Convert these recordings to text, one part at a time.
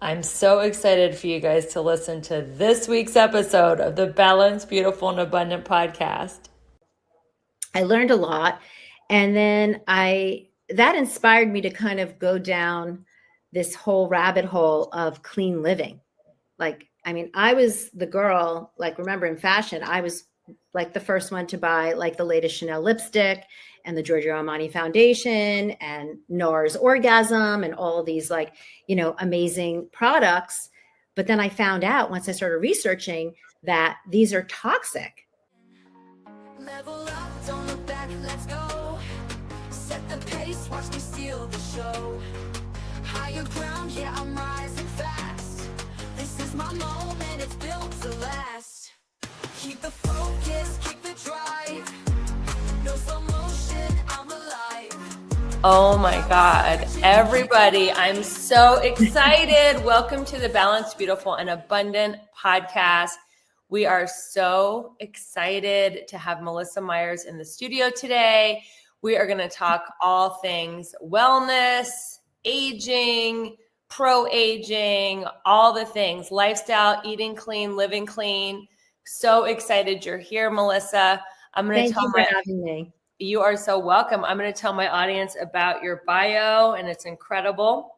I'm so excited for you guys to listen to this week's episode of the Balanced, Beautiful, and Abundant podcast. I learned a lot. And then that inspired me to kind of go down this whole rabbit hole of clean living. I was the girl, remember in fashion, I was like the first one to buy like the latest Chanel lipstick and the Giorgio Armani foundation and Nora's Orgasm and all of these amazing products. But then I found out once I started researching that these are toxic. Level up, don't look back, let's go. Set the pace, watch me steal the show. Higher ground, yeah, I'm rising fast. This is my moment, it's built to last. Keep the focus, keep the drive. No slow motion, I'm alive. Oh my God, everybody, I'm so excited. Welcome to the Balanced, Beautiful, and Abundant podcast. We are so excited to have Melissa Meyers in the studio today. We are going to talk all things wellness, aging, pro-aging, all the things, lifestyle, eating clean, living clean. So excited you're here, Melissa. Thank you for having me. You are so welcome. I'm going to tell my audience about your bio, and it's incredible.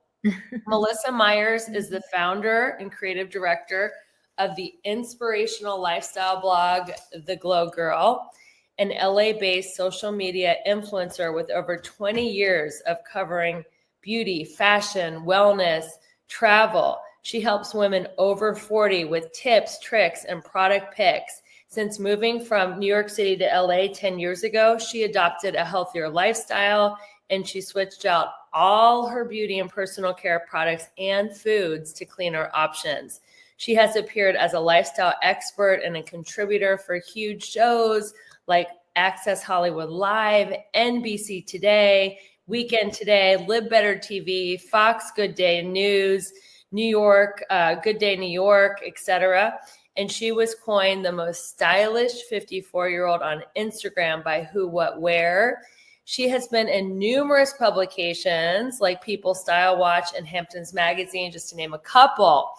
Melissa Meyers is the founder and creative director of the inspirational lifestyle blog, The Glow Girl, an LA-based social media influencer with over 20 years of covering beauty, fashion, wellness, travel. She helps women over 40 with tips, tricks, and product picks. Since moving from New York City to LA 10 years ago, she adopted a healthier lifestyle and she switched out all her beauty and personal care products and foods to cleaner options. She has appeared as a lifestyle expert and a contributor for huge shows like Access Hollywood Live, NBC Today, Weekend Today, Live Better TV, Fox Good Day News, New York, Good Day New York, etc. And she was coined the most stylish 54-year-old on Instagram by Who What Wear. She has been in numerous publications like People Style Watch and Hamptons Magazine, just to name a couple.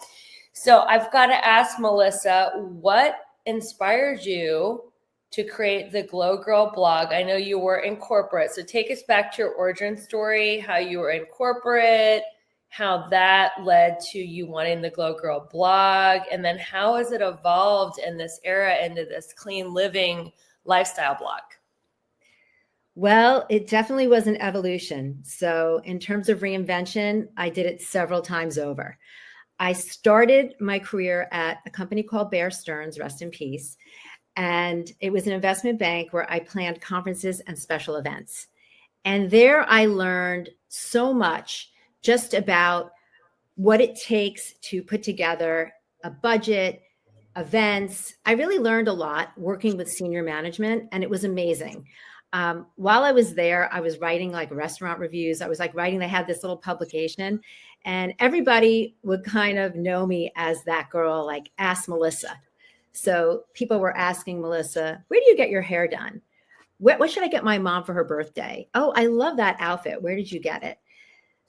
So I've got to ask Melissa, what inspired you to create the Glow Girl blog? I know you were in corporate, so take us back to your origin story, how you were in corporate, how that led to you wanting the Glow Girl blog, and then how has it evolved in this era into this clean living lifestyle blog? Well, it definitely was an evolution. So in terms of reinvention, I did it several times over. I started my career at a company called Bear Stearns, rest in peace. And it was an investment bank where I planned conferences and special events. And there I learned so much just about what it takes to put together a budget, events. I really learned a lot working with senior management, and it was amazing. While I was there, I was writing like restaurant reviews. I was like writing, they had this little publication, and everybody would kind of know me as that girl, like Ask Melissa. So people were asking Melissa, where do you get your hair done? What should I get my mom for her birthday? Oh, I love that outfit. Where did you get it?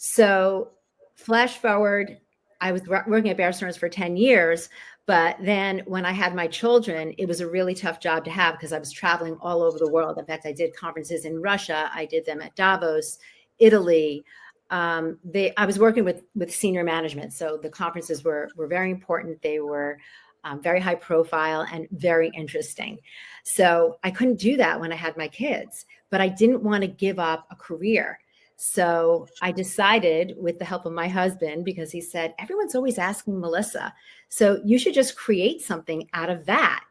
So flash forward, I was working at Bear Stearns for 10 years. But then when I had my children, it was a really tough job to have because I was traveling all over the world. In fact, I did conferences in Russia. I did them at Davos, Italy. I was working with senior management. So the conferences were very important. They were very high profile and very interesting. So I couldn't do that when I had my kids, but I didn't want to give up a career. So I decided, with the help of my husband, because he said, everyone's always asking Melissa, so you should just create something out of that.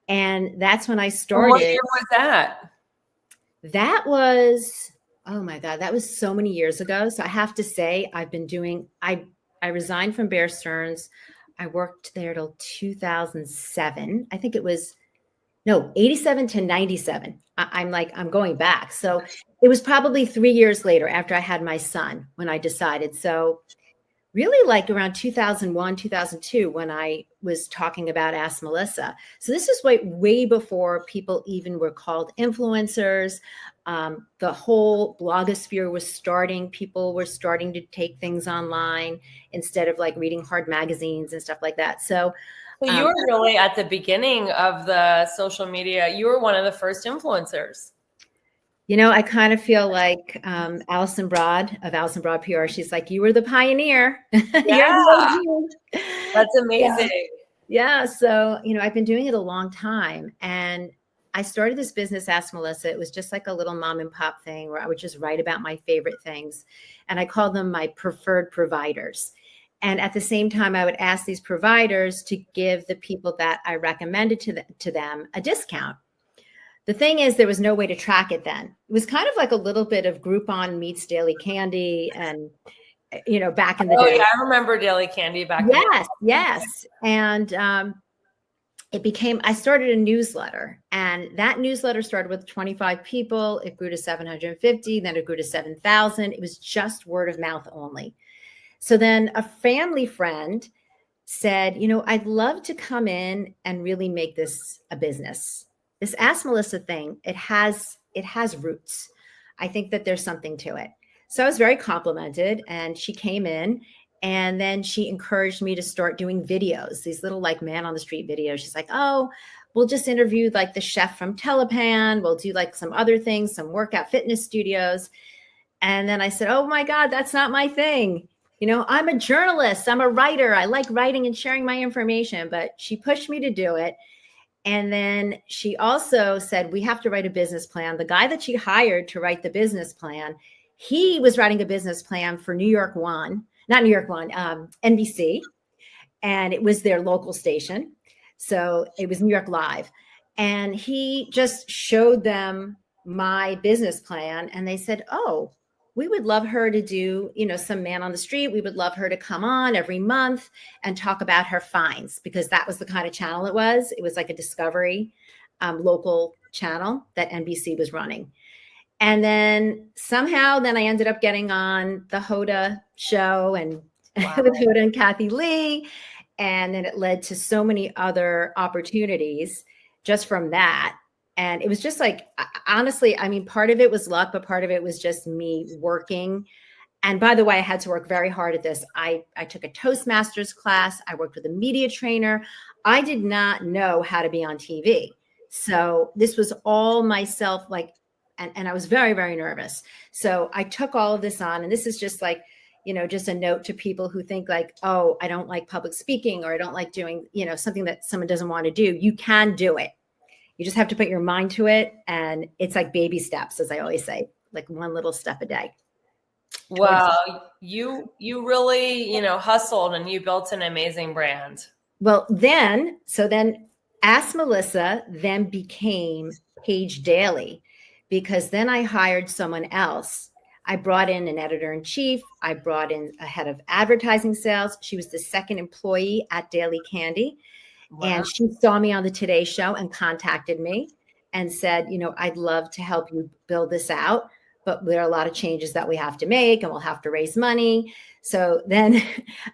And that's when I started. What year was that? That was, oh my God, that was so many years ago. So I have to say, I resigned from Bear Stearns. I worked there till 2007. I think it was, 87 to 97. I'm going back. So it was probably 3 years later after I had my son when I decided. So really like around 2001, 2002, when I was talking about Ask Melissa. So this is way before people even were called influencers. The whole blogosphere was starting. People were starting to take things online instead of like reading hard magazines and stuff like that. So you were really at the beginning of the social media. You were one of the first influencers. You know, I kind of feel like Allison Broad of Allison Broad PR. She's like, you were the pioneer. Yeah, that's amazing. Yeah. So, you know, I've been doing it a long time. And I started this business, Ask Melissa. It was just like a little mom and pop thing where I would just write about my favorite things. And I called them my preferred providers. And at the same time, I would ask these providers to give the people that I recommended to them a discount. The thing is, there was no way to track it then. It was kind of like a little bit of Groupon meets Daily Candy, and you know, back in the day. Oh yeah, I remember Daily Candy back. Yes. And I started a newsletter, and that newsletter started with 25 people. It grew to 750, then it grew to 7,000. It was just word of mouth only. So then a family friend said, you know, I'd love to come in and really make this a business. This Ask Melissa thing, it has roots. I think that there's something to it. So I was very complimented, and she came in, and then she encouraged me to start doing videos, these little like man on the street videos. She's like, oh, we'll just interview like the chef from Telepan. We'll do like some other things, some workout fitness studios. And then I said, oh my God, that's not my thing. You know, I'm a journalist. I'm a writer. I like writing and sharing my information, but she pushed me to do it. And then she also said, we have to write a business plan. The guy that she hired to write the business plan, he was writing a business plan for NBC. And it was their local station. So it was New York Live. And he just showed them my business plan. And they said, oh, we would love her to do, you know, some man on the street. We would love her to come on every month and talk about her finds, because that was the kind of channel it was. It was like a discovery local channel that NBC was running. And then somehow I ended up getting on the Hoda show and with Hoda and Kathy Lee. And then it led to so many other opportunities just from that. And it was just like, honestly, I mean, part of it was luck, but part of it was just me working. And by the way, I had to work very hard at this. I took a Toastmasters class. I worked with a media trainer. I did not know how to be on TV. So this was all myself, like, and I was very, very nervous. So I took all of this on, and this is just like, you know, just a note to people who think like, oh, I don't like public speaking, or I don't like doing, you know, something that someone doesn't want to do. You can do it. You just have to put your mind to it. And it's like baby steps, as I always say, like one little step a day. Wow. You really, you know, hustled, and you built an amazing brand. Well, then Ask Melissa then became Page Daily, because then I hired someone else. I brought in an editor-in-chief. I brought in a head of advertising sales. She was the second employee at Daily Candy. Wow. And she saw me on the Today Show and contacted me and said, you know, I'd love to help you build this out, but there are a lot of changes that we have to make, and we'll have to raise money. So then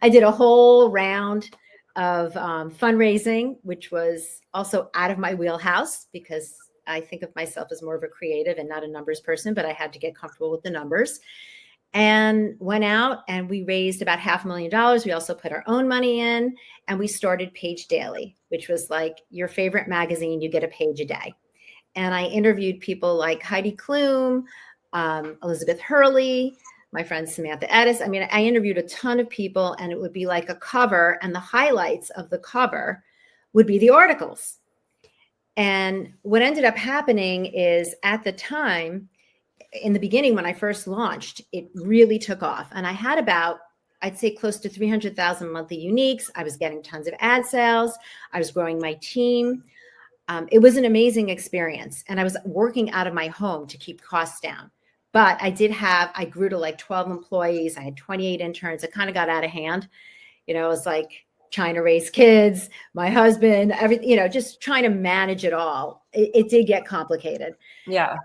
I did a whole round of fundraising, which was also out of my wheelhouse, because I think of myself as more of a creative and not a numbers person, but I had to get comfortable with the numbers. And went out and we raised about $500,000. We also put our own money in, and we started Page Daily, which was like your favorite magazine. You get a page a day. And I interviewed people like Heidi Klum, Elizabeth Hurley, my friend Samantha Edis. I mean, I interviewed a ton of people, and it would be like a cover, and the highlights of the cover would be the articles. And what ended up happening is, at the time, in the beginning, when I first launched, it really took off. And I had about, I'd say, close to 300,000 monthly uniques. I was getting tons of ad sales. I was growing my team. It was an amazing experience. And I was working out of my home to keep costs down. But I grew to like 12 employees. I had 28 interns. It kind of got out of hand. You know, it was like trying to raise kids, my husband, everything, you know, just trying to manage it all. It did get complicated. Yeah.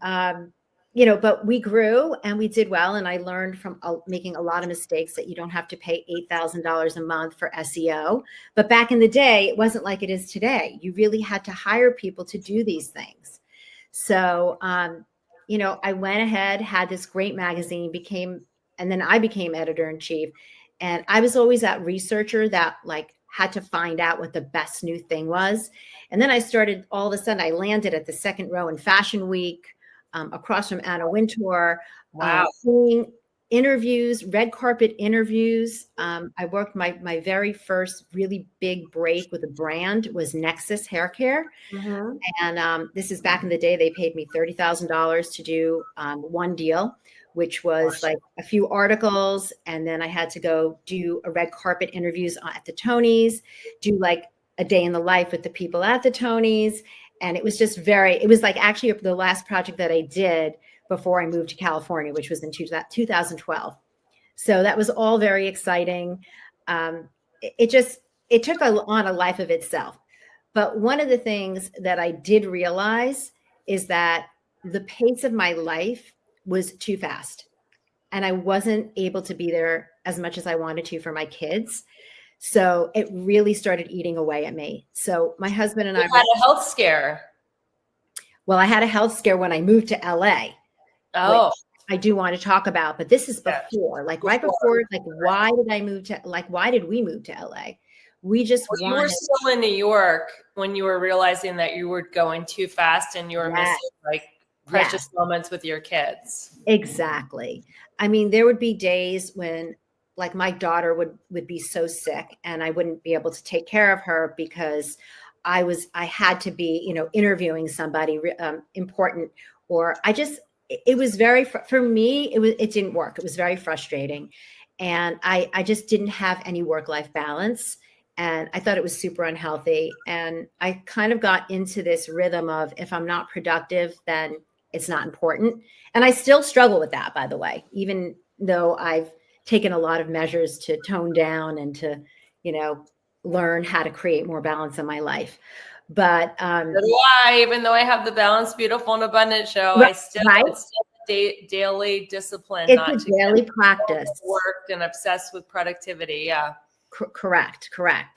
And but we grew and we did well. And I learned from making a lot of mistakes that you don't have to pay $8,000 a month for SEO. But back in the day, it wasn't like it is today. You really had to hire people to do these things. So, I went ahead, had this great magazine, and then I became editor-in-chief. And I was always that researcher that had to find out what the best new thing was. And then I started, all of a sudden I landed at the second row in Fashion Week, across from Anna Wintour. Wow. Doing interviews, red carpet interviews. I worked my very first really big break with a brand was Nexus Hair Care. Mm-hmm. And this is back in the day, they paid me $30,000 to do one deal, which was like a few articles. And then I had to go do a red carpet interviews at the Tonys, do like a day in the life with the people at the Tonys. And it was just it was like actually the last project that I did before I moved to California, which was in 2012. So that was all very exciting. It took on a life of itself. But one of the things that I did realize is that the pace of my life was too fast. And I wasn't able to be there as much as I wanted to for my kids. So it really started eating away at me. So my husband and I had a health scare. Well, I had a health scare when I moved to LA. Oh, I do want to talk about, but this is before, right before, why did we move to LA? We just you were still in New York when you were realizing that you were going too fast and you were missing precious moments with your kids. Exactly. I mean, there would be days when my daughter would be so sick and I wouldn't be able to take care of her because I had to be, interviewing somebody important, or it was for me, it didn't work. It was very frustrating. And I just didn't have any work-life balance. And I thought it was super unhealthy. And I kind of got into this rhythm of, if I'm not productive, then it's not important. And I still struggle with that, by the way, even though I've taken a lot of measures to tone down and to, learn how to create more balance in my life. But so do I, even though I have the Balanced, Beautiful, and Abundant show, it's still a daily discipline. It's a daily practice. Worked and obsessed with productivity. Yeah. Correct.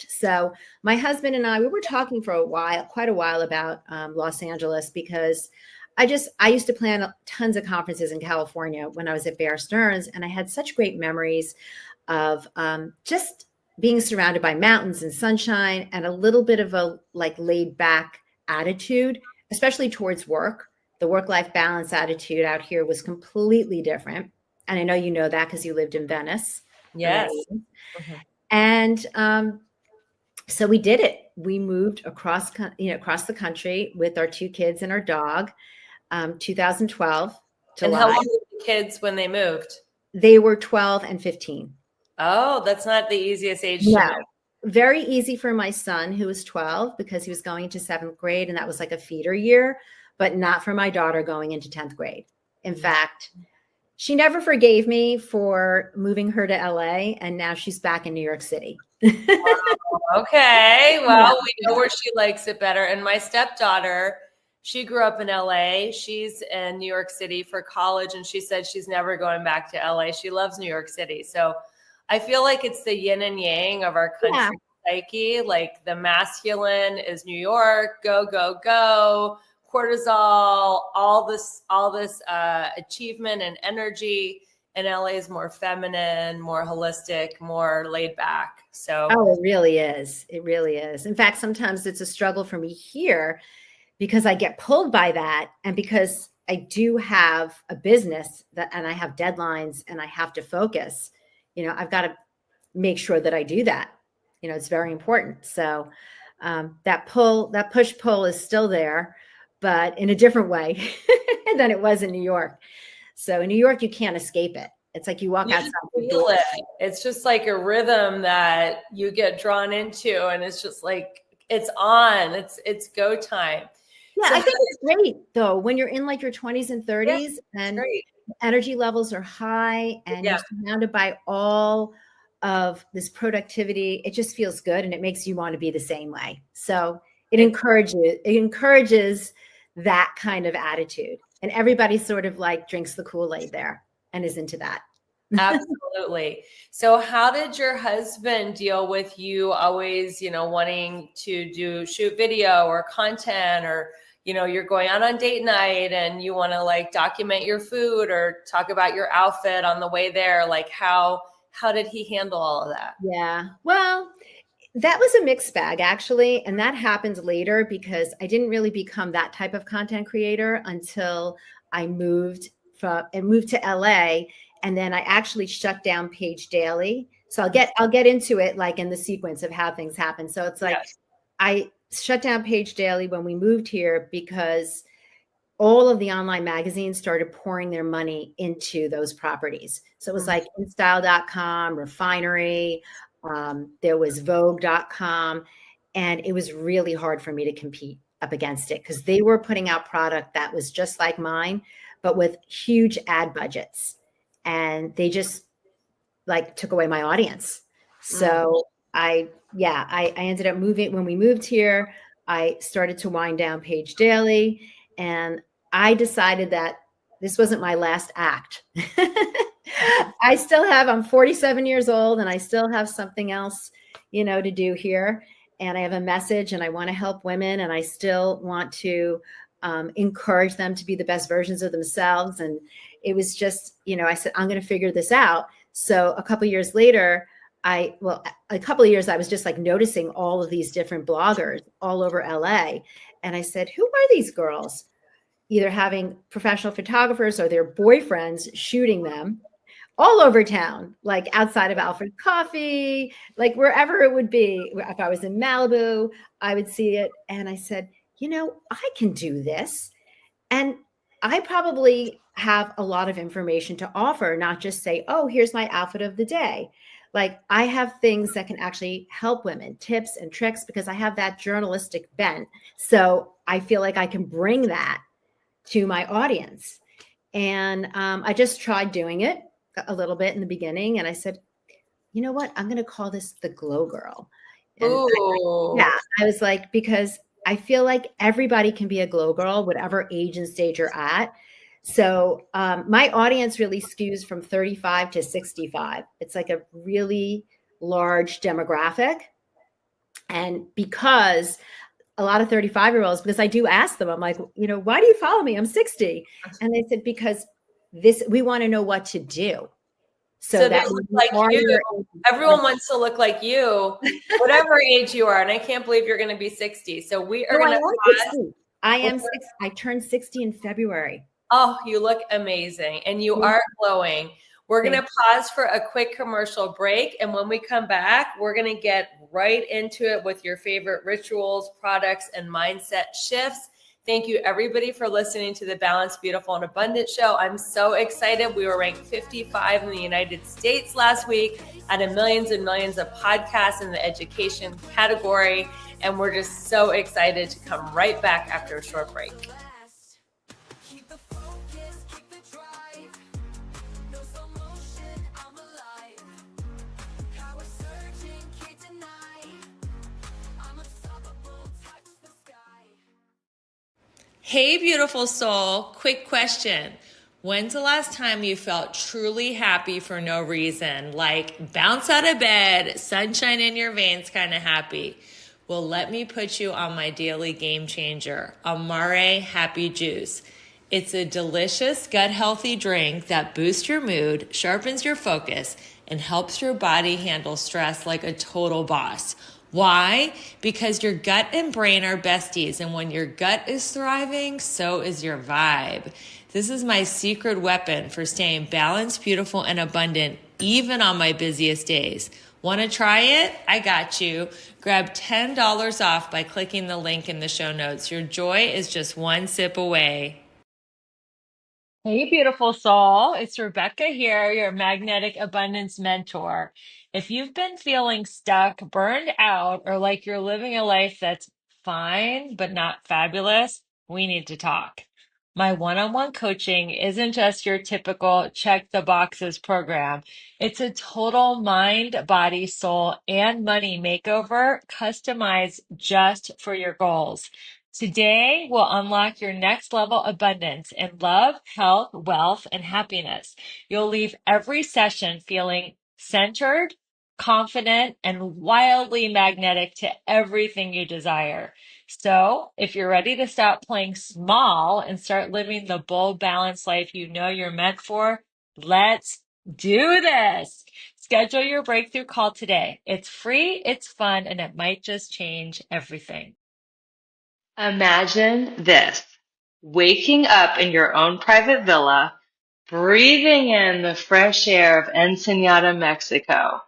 So my husband and I, we were talking for quite a while about Los Angeles, because I used to plan tons of conferences in California when I was at Bear Stearns, and I had such great memories of just being surrounded by mountains and sunshine and a little bit of a laid back attitude, especially towards work. The work-life balance attitude out here was completely different. And I know you know that because you lived in Venice. Yes. Mm-hmm. And so we did it. We moved across the country with our two kids and our dog, 2012. July. And how old were the kids when they moved? They were 12 and 15. Oh, that's not the easiest age. No. Very easy for my son, who was 12, because he was going into 7th grade, and that was like a feeder year, but not for my daughter going into 10th grade. In fact, she never forgave me for moving her to LA, and now she's back in New York City. Okay. Well, we know where she likes it better. And my stepdaughter, she grew up in LA. She's in New York City for college, and she said she's never going back to LA. She loves New York City. So I feel like it's the yin and yang of our country psyche. Like the masculine is New York, go, go, go, cortisol, all this achievement and energy. And LA is more feminine, more holistic, more laid back. So it really is. It really is. In fact, sometimes it's a struggle for me here because I get pulled by that, and because I do have a business and I have deadlines and I have to focus. I've got to make sure that I do that. It's very important. So that push-pull is still there, but in a different way than it was in New York. So in New York, you can't escape it. It's like you walk outside the door. It's just like a rhythm that you get drawn into, and it's just like it's on. It's go time. Yeah, so I think it's great though when you're in your 20s and 30s, and energy levels are high, and you're surrounded by all of this productivity. It just feels good, and it makes you want to be the same way. So it encourages that kind of attitude. And everybody sort of like drinks the Kool-Aid there and is into that. Absolutely. So how did your husband deal with you always, wanting to shoot video or content, or, you're going out on date night and you want to like document your food or talk about your outfit on the way there? Like how did he handle all of that? Yeah. Well, that was a mixed bag, actually. And that happened later because I didn't really become that type of content creator until I moved to LA. And then I actually shut down Page Daily. So I'll get into it like in the sequence of how things happen. So it's like, Yes. I shut down Page Daily when we moved here because all of the online magazines started pouring their money into those properties. So it was like InStyle.com, Refinery, there was Vogue.com, and it was really hard for me to compete up against it because they were putting out product that was just like mine, but with huge ad budgets. And they just like took away my audience. So I ended up moving. When we moved here, I started to wind down Page Daily, and I decided that this wasn't my last act. I'm 47 years old and I still have something else, to do here. And I have a message and I want to help women, and I still want to encourage them to be the best versions of themselves. And it was just, I said, I'm going to figure this out. So a couple of years later, I was just like noticing all of these different bloggers all over LA. And I said, who are these girls? Either having professional photographers or their boyfriends shooting them all over town, like outside of Alfred Coffee, like wherever it would be. If I was in Malibu, I would see it. And I said, I can do this. And I probably have a lot of information to offer, not just say, oh, here's my outfit of the day. Like I have things that can actually help women, tips and tricks, because I have that journalistic bent. So I feel like I can bring that to my audience. And I just tried doing it a little bit in the beginning. And I said, you know what? I'm going to call this the Glow Girl. And I was like, because I feel like everybody can be a glow girl, whatever age and stage you're at. So my audience really skews from 35 to 65. It's like a really large demographic. And because a lot of 35-year-olds, because I do ask them, I'm like, why do you follow me? I'm 60. And they said, because we want to know what to do. So that look like you. Everyone wants to look like you, whatever age you are. And I can't believe you're going to be 60. So we are going to. I am 60. I turned 60 in February. Oh, you look amazing. And you are glowing. We're going to pause for a quick commercial break. And when we come back, we're going to get right into it with your favorite rituals, products, and mindset shifts. Thank you, everybody, for listening to the Balanced, Beautiful, and Abundant show. I'm so excited. We were ranked 55 in the United States last week out of millions and millions of podcasts in the education category. And we're just so excited to come right back after a short break. Hey, beautiful soul. Quick question. When's the last time you felt truly happy for no reason? Like bounce out of bed, sunshine in your veins kind of happy. Well, let me put you on my daily game changer, Amare Happy Juice. It's a delicious, gut-healthy drink that boosts your mood, sharpens your focus, and helps your body handle stress like a total boss. Why? Because your gut and brain are besties, and when your gut is thriving, so is your vibe. This is my secret weapon for staying balanced, beautiful, and abundant, even on my busiest days. Want to try it? I got you. Grab $10 off by clicking the link in the show notes. Your joy is just one sip away. Hey, beautiful soul. It's Rebecca here, your magnetic abundance mentor. If you've been feeling stuck, burned out, or like you're living a life that's fine but not fabulous, we need to talk. My one-on-one coaching isn't just your typical check the boxes program. It's a total mind, body, soul, and money makeover customized just for your goals. Today will unlock your next level abundance in love, health, wealth, and happiness. You'll leave every session feeling centered, confident, and wildly magnetic to everything you desire. So if you're ready to stop playing small and start living the bold, balanced life you know you're meant for, let's do this. Schedule your breakthrough call today. It's free, it's fun, and it might just change everything. Imagine this, waking up in your own private villa, breathing in the fresh air of Ensenada, Mexico,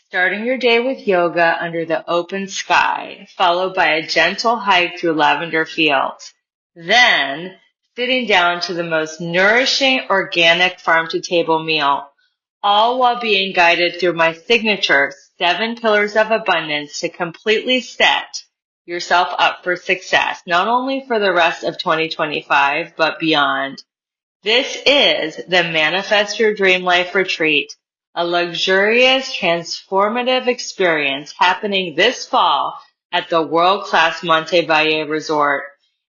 starting your day with yoga under the open sky, followed by a gentle hike through lavender fields. Then, sitting down to the most nourishing organic farm-to-table meal, all while being guided through my signature 7 pillars of abundance to completely set yourself up for success, not only for the rest of 2025, but beyond. This is the Manifest Your Dream Life Retreat, a luxurious, transformative experience happening this fall at the world-class Monte Valle Resort.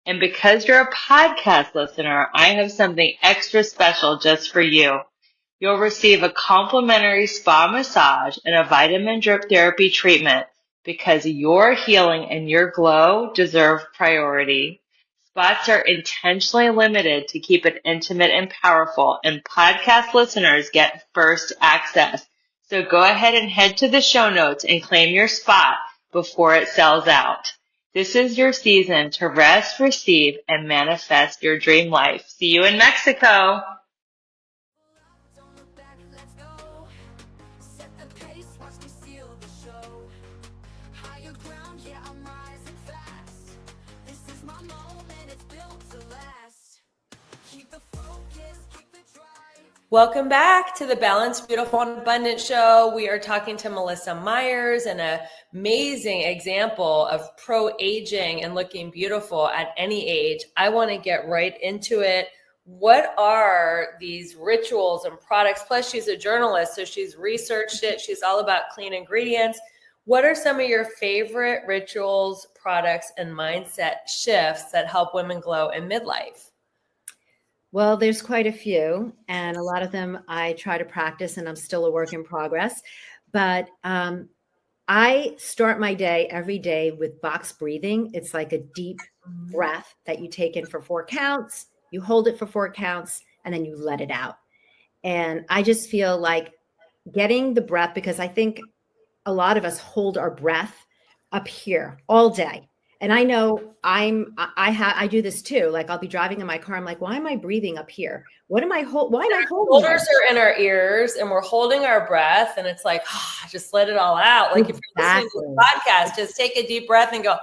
And because you're a podcast listener, I have something extra special just for you. You'll receive a complimentary spa massage and a vitamin drip therapy treatment because your healing and your glow deserve priority. Spots are intentionally limited to keep it intimate and powerful, and podcast listeners get first access. So go ahead and head to the show notes and claim your spot before it sells out. This is your season to rest, receive, and manifest your dream life. See you in Mexico. Don't look back, let's go. Set the pace, watch me steal the show. Higher ground, yeah, I'm rising fast. This is my moment, it's built to last. Keep the focus, keep the drive. Welcome back to the Balanced, Beautiful, and Abundant Show. We are talking to Melissa Meyers, an amazing example of pro-aging and looking beautiful at any age. I want to get right into it. What are these rituals and products? Plus, she's a journalist, so she's researched it. She's all about clean ingredients. What are some of your favorite rituals, products, and mindset shifts that help women glow in midlife? Well, there's quite a few, and a lot of them I try to practice, and I'm still a work in progress. But I start my day every day with box breathing. It's like a deep breath that you take in for 4 counts, you hold it for 4 counts, and then you let it out. And I just feel like getting the breath, because I think a lot of us hold our breath up here all day. And I know I do this too. Like I'll be driving in my car. I'm like, why am I breathing up here? Why am I holding? Shoulders are in our ears and we're holding our breath. And it's like, just let it all out. Like if you're listening to the podcast, just take a deep breath and go,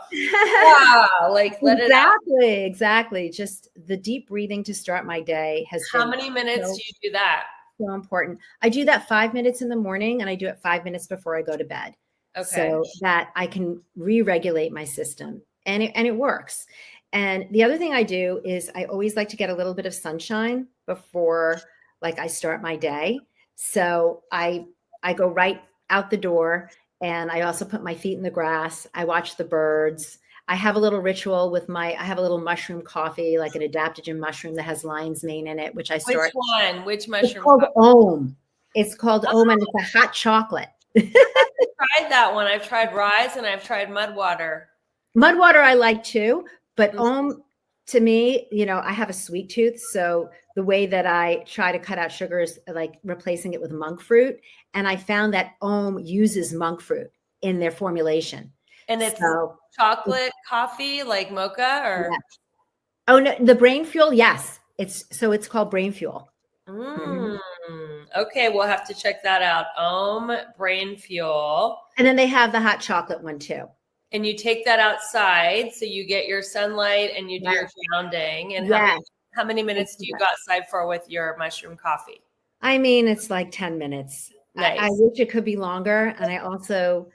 like let it out. Exactly. Just the deep breathing to start my day has How many minutes do you do that? So important. I do that 5 minutes in the morning and I do it 5 minutes before I go to bed. Okay. So that I can re-regulate my system and it works. And the other thing I do is I always like to get a little bit of sunshine before like I start my day. So I go right out the door and I also put my feet in the grass. I watch the birds. I have a little ritual with I have a little mushroom coffee, like an adaptogen mushroom that has lion's mane in it, which I start. Which one? Which mushroom? It's called Om. It's called Om and it's a hot chocolate. I've tried that one. I've tried Rise and I've tried Mudwater. Mudwater I like too, but Om to me, I have a sweet tooth. So the way that I try to cut out sugar is like replacing it with monk fruit. And I found that Om uses monk fruit in their formulation. And it's chocolate coffee like mocha or? Yeah. Oh no, the brain fuel. Yes. It's called brain fuel. Okay, we'll have to check that out. Om Brain Fuel. And then they have the hot chocolate one too. And you take that outside, so you get your sunlight and you do your grounding. And how many minutes do you go outside for with your mushroom coffee? I mean, it's like 10 minutes. Nice. I wish it could be longer. And I also,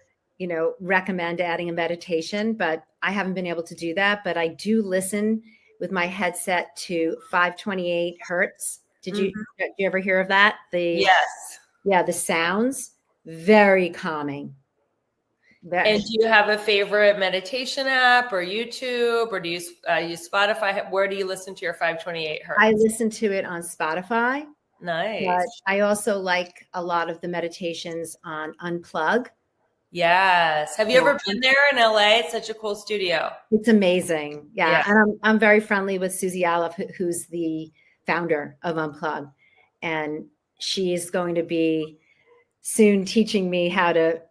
recommend adding a meditation, but I haven't been able to do that. But I do listen with my headset to 528 hertz. Did you ever hear of that? Yes. Yeah, the sounds, very calming. And do you have a favorite meditation app or YouTube, or do you use Spotify? Where do you listen to your 528 hertz? I listen to it on Spotify. Nice. But I also like a lot of the meditations on Unplug. Yes. Have you ever been there in LA? It's such a cool studio. It's amazing. Yeah. And I'm very friendly with Susie Olive, who's the founder of Unplug. And she's going to be soon teaching me how to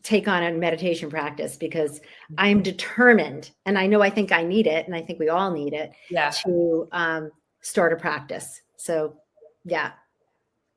take on a meditation practice, because I'm determined, and I think I need it, and I think we all need it, to start a practice. So, yeah.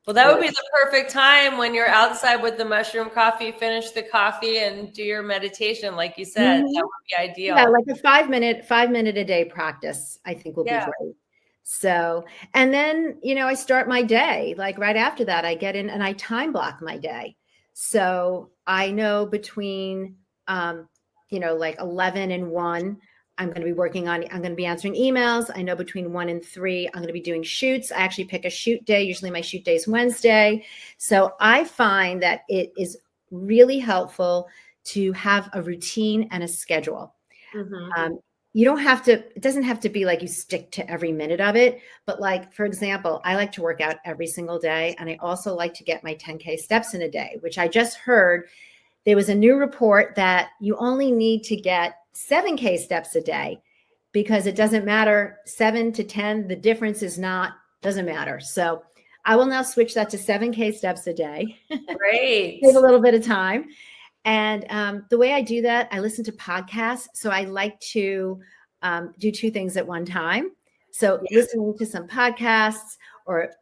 Well, that would be the perfect time when you're outside with the mushroom coffee, finish the coffee and do your meditation. Like you said, that would be ideal. Yeah, like a 5 minute a day practice, I think will be great. So, and then, I start my day, like right after that, I get in and I time block my day. So I know between, like 11 and 1, I'm going to be answering emails. I know between 1 and 3, I'm going to be doing shoots. I actually pick a shoot day. Usually my shoot day is Wednesday. So I find that it is really helpful to have a routine and a schedule. It doesn't have to be like you stick to every minute of it. But like, for example, I like to work out every single day. And I also like to get my 10K steps in a day, which I just heard there was a new report that you only need to get 7K steps a day, because it doesn't matter 7 to 10. The difference doesn't matter. So I will now switch that to 7K steps a day. Great. Save a little bit of time. And the way I do that, I listen to podcasts. So I like to do 2 things at one time. So listening to some podcasts or,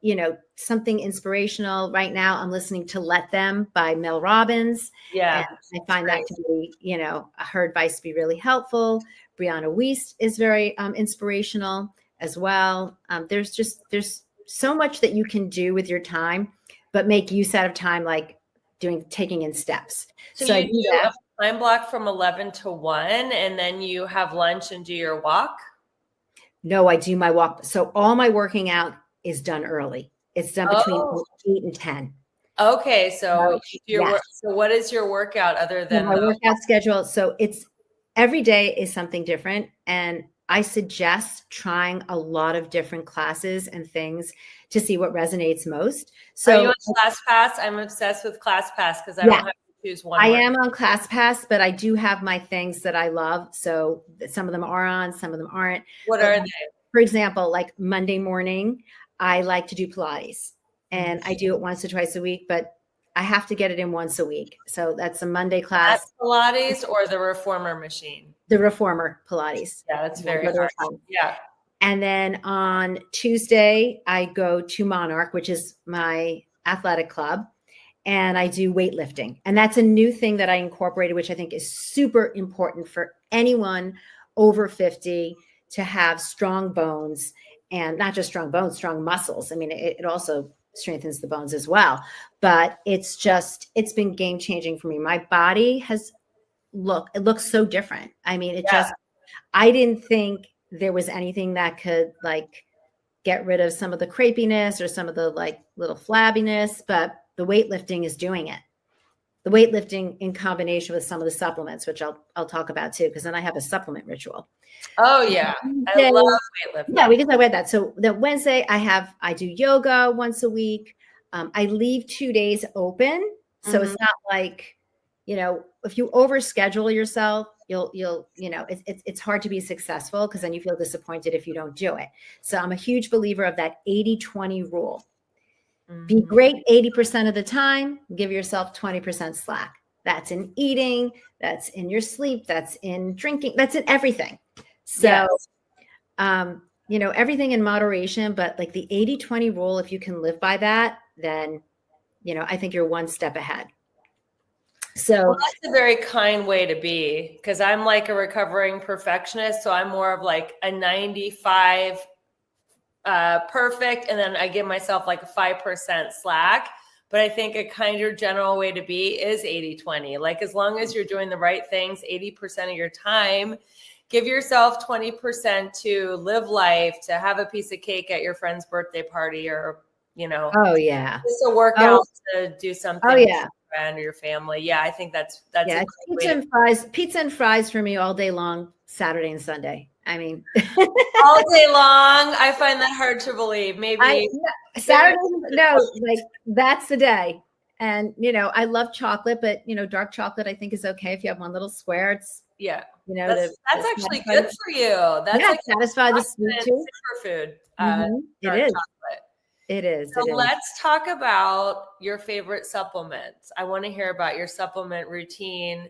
something inspirational. Right now, I'm listening to Let Them by Mel Robbins. Yeah. And I find that to be, her advice to be really helpful. Brianna Wiest is very inspirational as well. There's so much that you can do with your time, but make use out of time, like taking in steps. So you do a time block from 11 to 1, and then you have lunch and do your walk? No, I do my walk. So all my working out is done early. It's done between 8 and 10. Okay. So so what is your workout other than my workout schedule? So it's every day is something different. And I suggest trying a lot of different classes and things to see what resonates most. So are you on ClassPass? I'm obsessed with ClassPass because I don't have to choose one. I am on ClassPass, but I do have my things that I love. So some of them are on, some of them aren't. What are they? For example, like Monday morning, I like to do Pilates, and I do it once or twice a week, but I have to get it in once a week. So that's a Monday class. That's Pilates or the reformer machine? The reformer Pilates. Yeah, that's very hard. Yeah. And then on Tuesday, I go to Monarch, which is my athletic club, and I do weightlifting. And that's a new thing that I incorporated, which I think is super important for anyone over 50 to have strong bones, and not just strong bones, strong muscles. I mean, it also strengthens the bones as well, but it's been game changing for me. My body it looks so different. I mean, I didn't think there was anything that could like get rid of some of the crepiness or some of the like little flabbiness, but the weightlifting is doing it. The weightlifting in combination with some of the supplements, which I'll talk about too, because then I have a supplement ritual. Oh yeah, I love weightlifting. Yeah, we can talk about that. So the Wednesday I do yoga once a week. I leave 2 days open, so it's not like, if you overschedule yourself, it's hard to be successful, because then you feel disappointed if you don't do it. So I'm a huge believer of that 80-20 rule. Be great 80% of the time, give yourself 20% slack. That's in eating, that's in your sleep, that's in drinking, that's in everything. So, everything in moderation, but like the 80-20 rule, if you can live by that, then, I think you're one step ahead. So that's a very kind way to be, because I'm like a recovering perfectionist. So I'm more of like a 95 perfect, and then I give myself like a 5% slack. But I think a kinder general way to be is 80-20. Like, as long as you're doing the right things 80% of your time, give yourself 20% to live life, to have a piece of cake at your friend's birthday party, or oh yeah, just a workout to do something. Oh yeah. friend or your family. Yeah, I think that's a Yeah, great it's way to pizza and fries for me all day long, Saturday and Sunday. I mean, all day long. I find that hard to believe. Saturday, no, like that's the day. And I love chocolate, but dark chocolate I think is okay if you have one little square. It's yeah. to That's actually good for you. That's like satisfy the sweet tooth. superfood. It is. Chocolate. It is. So let's talk about your favorite supplements. I want to hear about your supplement routine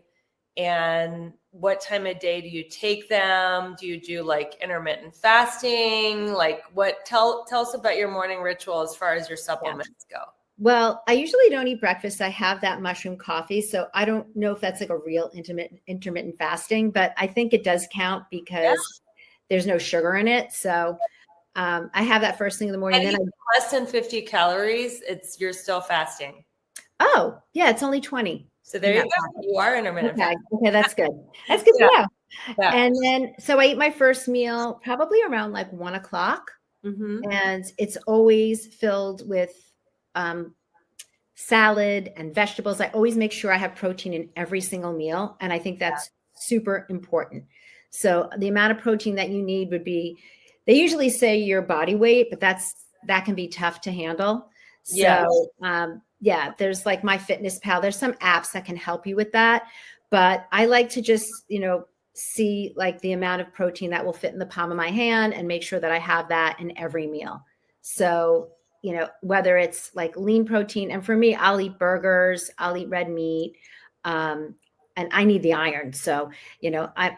and what time of day do you take them? Do you do like intermittent fasting? Like tell us about your morning ritual as far as your supplements go. Well, I usually don't eat breakfast. I have that mushroom coffee. So I don't know if that's like a real intermittent fasting, but I think it does count because there's no sugar in it. So I have that first thing in the morning. And then less than 50 calories, you're still fasting. Oh, yeah, it's only 20. So there you go. You are intermittent fasting. Okay, that's good. That's good to know. Yeah. And then, so I eat my first meal probably around like 1:00. And it's always filled with salad and vegetables. I always make sure I have protein in every single meal. And I think that's super important. So the amount of protein that you need would be, they usually say your body weight, but that can be tough to handle. So there's like MyFitnessPal. There's some apps that can help you with that. But I like to just, see like the amount of protein that will fit in the palm of my hand and make sure that I have that in every meal. So, whether it's like lean protein, and for me, I'll eat burgers, I'll eat red meat, and I need the iron. So,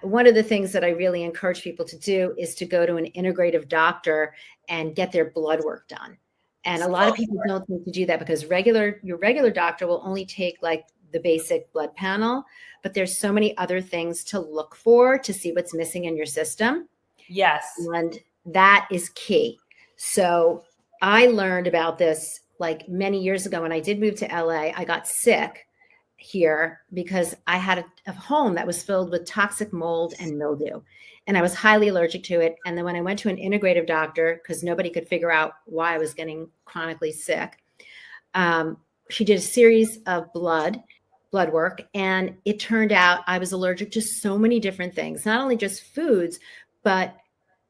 one of the things that I really encourage people to do is to go to an integrative doctor and get their blood work done. And a lot of people don't think to do that because your regular doctor will only take like the basic blood panel, but there's so many other things to look for to see what's missing in your system. Yes. And that is key. So I learned about this like many years ago when I did move to LA. I got sick here because I had a home that was filled with toxic mold and mildew, and I was highly allergic to it. And then when I went to an integrative doctor, because nobody could figure out why I was getting chronically sick, she did a series of blood work, and it turned out I was allergic to so many different things, not only just foods, but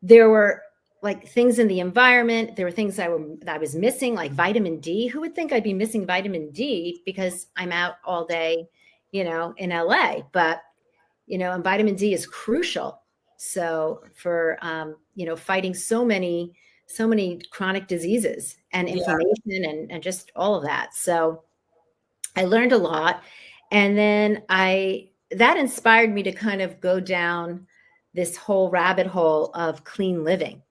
there were like things in the environment. There were things that I was missing, like vitamin D. Who would think I'd be missing vitamin D because I'm out all day, in LA, but, and vitamin D is crucial. So for, fighting so many chronic diseases and inflammation and just all of that. So I learned a lot. And then that inspired me to kind of go down this whole rabbit hole of clean living.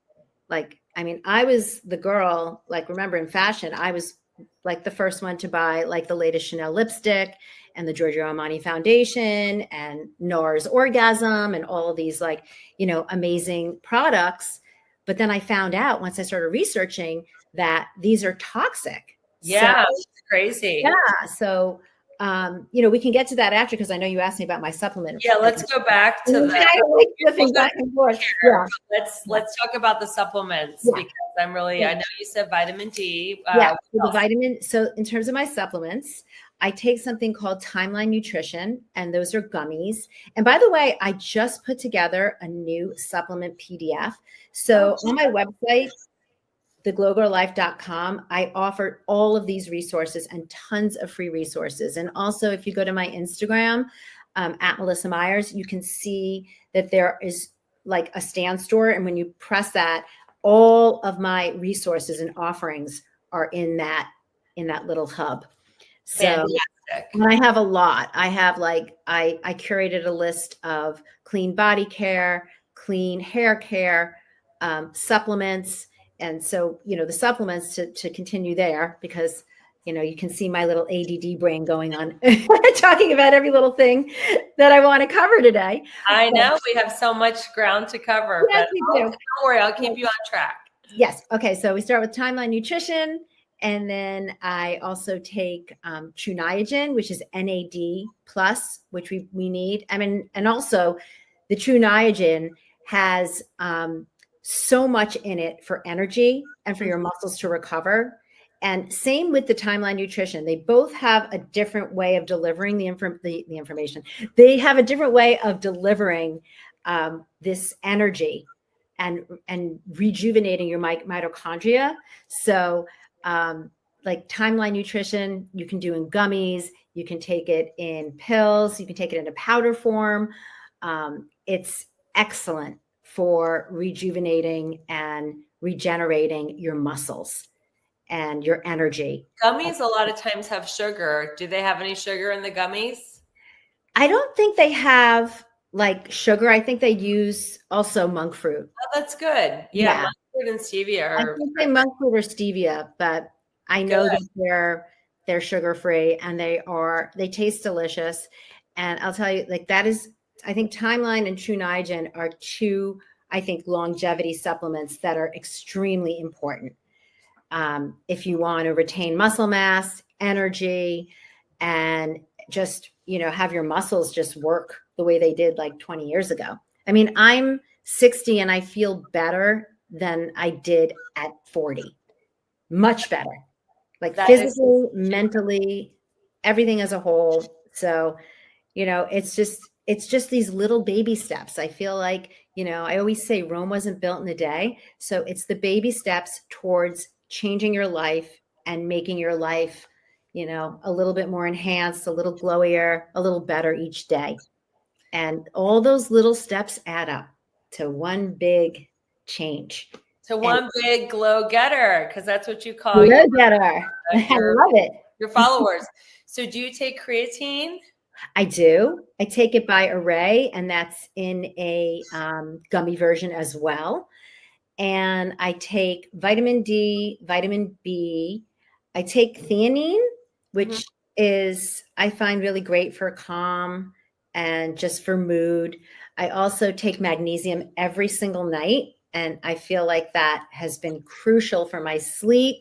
I was the girl, like, remember in fashion, I was like the first one to buy like the latest Chanel lipstick and the Giorgio Armani foundation and NARS Orgasm and all of these like, amazing products. But then I found out once I started researching that these are toxic. Yeah, it's crazy. Yeah. So, we can get to that after, because I know you asked me about my supplement. Yeah, let's go back to that. I like flipping back and forth. Yeah. Let's talk about the supplements because I know you said vitamin D. The vitamin. So in terms of my supplements, I take something called Timeline Nutrition, and those are gummies. And by the way, I just put together a new supplement PDF. So on my website, theglowgirllife.com, I offer all of these resources and tons of free resources. And also, if you go to my Instagram, at Melissa Meyers, you can see that there is like a stand store. And when you press that, all of my resources and offerings are in that little hub. So and I have a lot. I have I curated a list of clean body care, clean hair care, supplements. And so, the supplements to continue there, because, you can see my little ADD brain going on, talking about every little thing that I want to cover today. I know we have so much ground to cover, yes, but don't worry, I'll keep you on track. Yes. Okay. So we start with Timeline Nutrition. And then I also take True Niagen, which is NAD+, which we need. And also the True Niagen has so much in it for energy and for your muscles to recover. And same with the Timeline Nutrition. They both have a different way of delivering the information. They have a different way of delivering this energy and rejuvenating your mitochondria. So like Timeline Nutrition, you can do in gummies, you can take it in pills, you can take it in a powder form. It's excellent for rejuvenating and regenerating your muscles and your energy. Gummies a lot of times have sugar. Do they have any sugar in the gummies? I don't think they have like sugar. I think they use also monk fruit. Oh, that's good. Yeah. Monk fruit and stevia are. I think they monk fruit or stevia, but I know that they're sugar free and they taste delicious. And I'll tell you, like that is, I think Timeline and True Niagen are two, I think, longevity supplements that are extremely important. If you want to retain muscle mass, energy, and just, have your muscles just work the way they did like 20 years ago. I mean, I'm 60 and I feel better than I did at 40. Much better. Like that physically, mentally, everything as a whole. So, it's just these little baby steps. I feel like, I always say Rome wasn't built in a day. So it's the baby steps towards changing your life and making your life, a little bit more enhanced, a little glowier, a little better each day. And all those little steps add up to one big change. To one big glow getter, because that's what you call glow getter. I love it. Your followers. So do you take creatine? I do. I take it by Array, and that's in a gummy version as well. And I take vitamin D, vitamin B. I take theanine, which is, I find really great for calm and just for mood. I also take magnesium every single night. And I feel like that has been crucial for my sleep.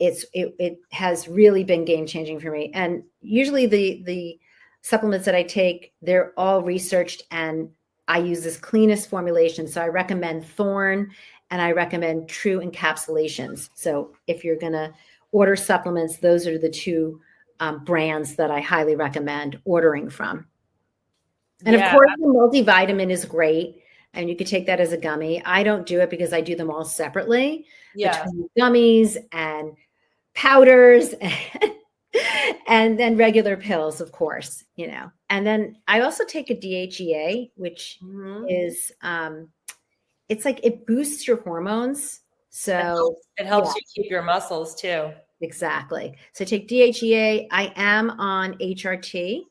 It has really been game changing for me. And usually the supplements that I take, they're all researched and I use this cleanest formulation. So I recommend Thorne and I recommend True encapsulations. So if you're going to order supplements, those are the two brands that I highly recommend ordering from. And of course, the multivitamin is great. And you could take that as a gummy. I don't do it because I do them all separately. Between gummies and powders and then regular pills, of course, And then I also take a DHEA, which is, it's like it boosts your hormones. So it helps you keep your muscles too. Exactly. So take DHEA. I am on HRT.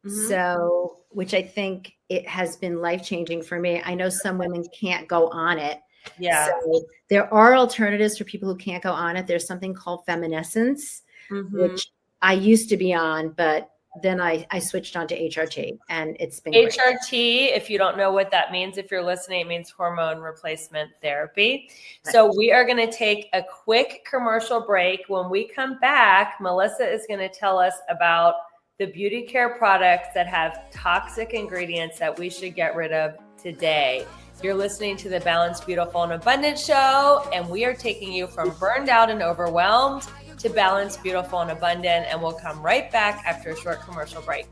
So, which I think it has been life-changing for me. I know some women can't go on it. Yeah. So there are alternatives for people who can't go on it. There's something called Feminescence, which I used to be on, but then I switched on to HRT and it's been great. HRT, if you don't know what that means, if you're listening, it means hormone replacement therapy. Right. So we are going to take a quick commercial break. When we come back, Melissa is going to tell us about the beauty care products that have toxic ingredients that we should get rid of today. You're listening to the Balanced, Beautiful, and Abundant show, and we are taking you from burned out and overwhelmed to balanced, beautiful, and abundant, and we'll come right back after a short commercial break.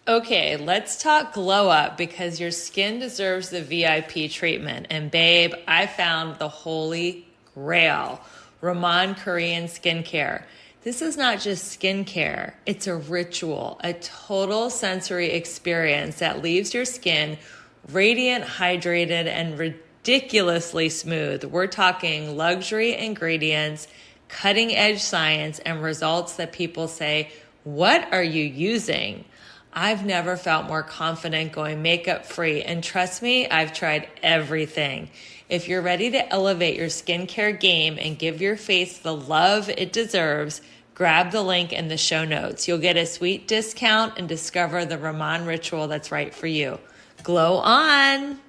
Okay, let's talk glow up because your skin deserves the VIP treatment. And babe, I found the holy grail, Raman Korean skincare. This is not just skincare. It's a ritual, a total sensory experience that leaves your skin radiant, hydrated, and ridiculously smooth. We're talking luxury ingredients, cutting edge science, and results that people say, what are you using? I've never felt more confident going makeup free. And trust me, I've tried everything. If you're ready to elevate your skincare game and give your face the love it deserves, grab the link in the show notes. You'll get a sweet discount and discover the Raman ritual that's right for you. Glow on.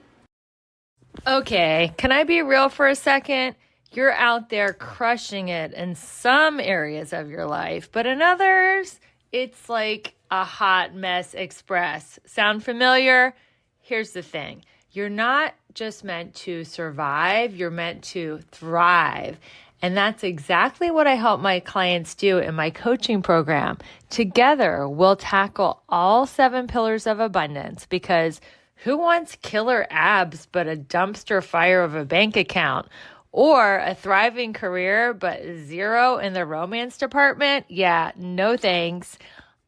Okay, can I be real for a second? you're out there crushing it in some areas of your life, but in others, it's like a hot mess express. Sound familiar? Here's the thing. You're not just meant to survive, you're meant to thrive. And that's exactly what I help my clients do in my coaching program. Together, we'll tackle all 7 pillars of abundance, because who wants killer abs but a dumpster fire of a bank account? Or a thriving career but zero in the romance department? Yeah, no thanks.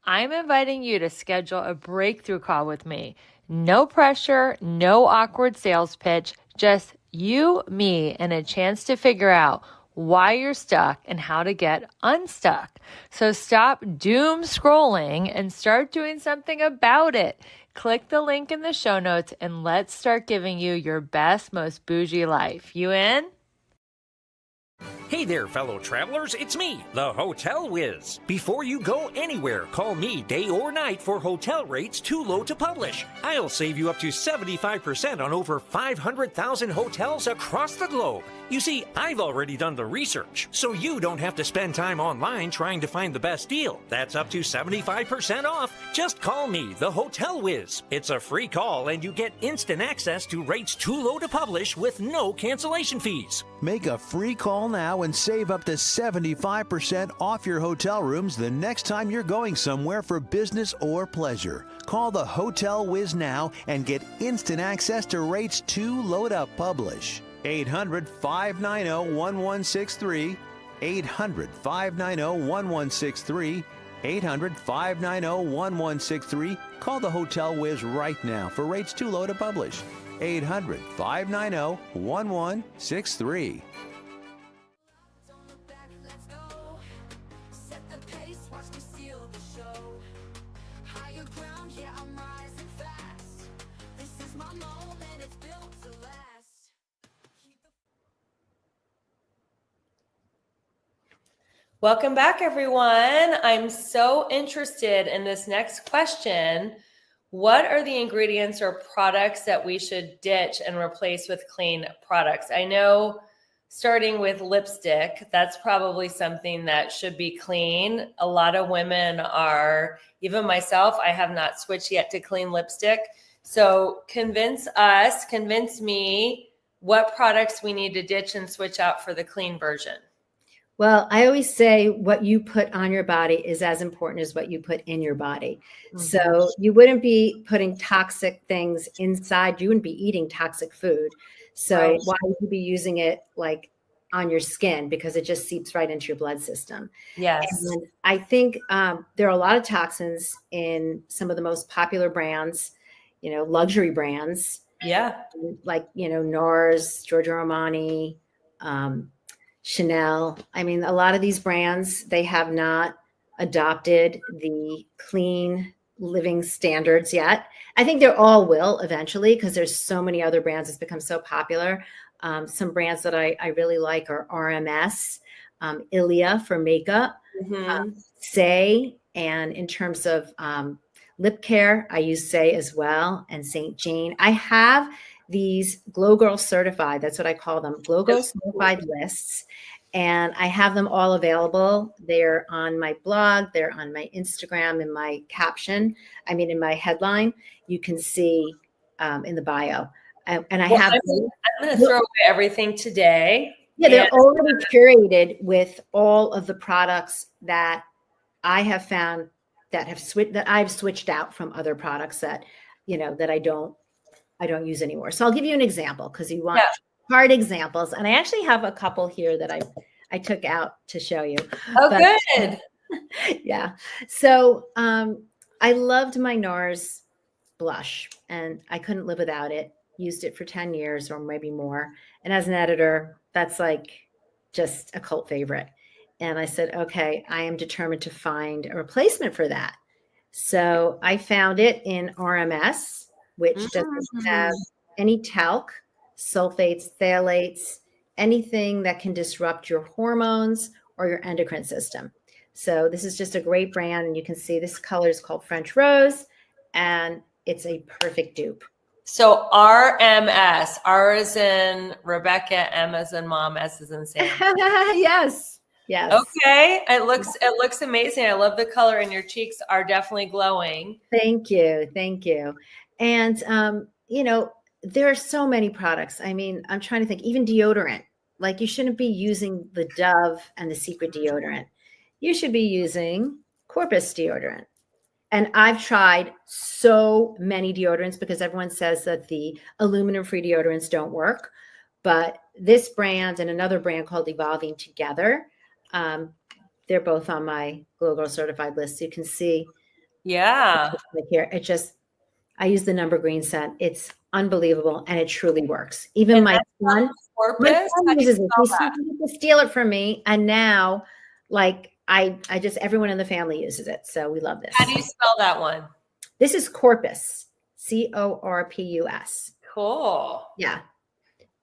I'm inviting you to schedule a breakthrough call with me. No pressure, no awkward sales pitch, just you, me, and a chance to figure out why you're stuck and how to get unstuck. So stop doom scrolling and start doing something about it. Click the link in the show notes and let's start giving you your best, most bougie life. You in? Hey there, fellow travelers. It's me, the Hotel Whiz. Before you go anywhere, call me day or night for hotel rates too low to publish. I'll save you up to 75% on over 500,000 hotels across the globe. You see, I've already done the research, so you don't have to spend time online trying to find the best deal. That's up to 75% off. Just call me, the Hotel Whiz. It's a free call, and you get instant access to rates too low to publish with no cancellation fees. Make a free call now and save up to 75% off your hotel rooms the next time you're going somewhere for business or pleasure. Call the Hotel Whiz now and get instant access to rates too low to publish. 800-590-1163. 800-590-1163. 800-590-1163. Call the Hotel Whiz right now for rates too low to publish. 800-590-1163. Don't look back, let's go. Set the pace, watch me steal the show. Higher ground, yeah, I'm rising fast. This is my moment, it's built to last. Welcome back, everyone. I'm so interested in this next question. What are the ingredients or products that we should ditch and replace with clean products? I know starting with lipstick, that's probably something that should be clean. A lot of women are, even myself, I have not switched yet to clean lipstick. So convince me what products we need to ditch and switch out for the clean version. Well, I always say what you put on your body is as important as what you put in your body. Mm-hmm. So you wouldn't be putting toxic things inside. You wouldn't be eating toxic food. So right. Why would you be using it like on your skin? Because it just seeps right into your blood system. Yes. And I think there are a lot of toxins in some of the most popular brands, luxury brands. Yeah. Like, NARS, Giorgio Armani, Chanel. I mean, a lot of these brands, they have not adopted the clean living standards yet. I think they all will eventually, because there's so many other brands. It's become so popular. Some brands that I really like are RMS, Ilia for makeup, Say, and in terms of lip care, I use Say as well, and St. Jane. I have these Glow Girl certified, that's what I call them, Glow Girl certified lists. And I have them all available. They're on my blog, they're on my Instagram, in my caption, in my headline, you can see in the bio. And I have. I'm going to throw away everything today. Yeah, they're already curated with all of the products that I have found that I've switched out from other products that, that I don't use anymore. So I'll give you an example, because you want hard examples. And I actually have a couple here that I took out to show you. Oh, good. Yeah. So I loved my NARS blush, and I couldn't live without it. Used it for 10 years or maybe more. And as an editor, that's like just a cult favorite. And I said, okay, I am determined to find a replacement for that. So I found it in RMS, which doesn't have any talc, sulfates, phthalates, anything that can disrupt your hormones or your endocrine system. So this is just a great brand. And you can see this color is called French Rose, and it's a perfect dupe. So RMS, R is in Rebecca, M as in mom, S is in Sam. Yes. Yes. Okay. It looks amazing. I love the color, and your cheeks are definitely glowing. Thank you. Thank you. And, there are so many products. I mean, I'm trying to think, even deodorant, like you shouldn't be using the Dove and the Secret deodorant. You should be using Corpus deodorant. And I've tried so many deodorants because everyone says that the aluminum-free deodorants don't work. But this brand and another brand called Evolving Together, they're both on my Glow Girl certified list. So you can see Yeah. like here, I use the number green scent. It's unbelievable, and it truly works. Even And my that's son Corpus. How do you uses it. spell He that? used to steal it from me, and now, like I just everyone in the family uses it. So we love this. How do you spell that one? This is Corpus, Corpus. Cool. Yeah,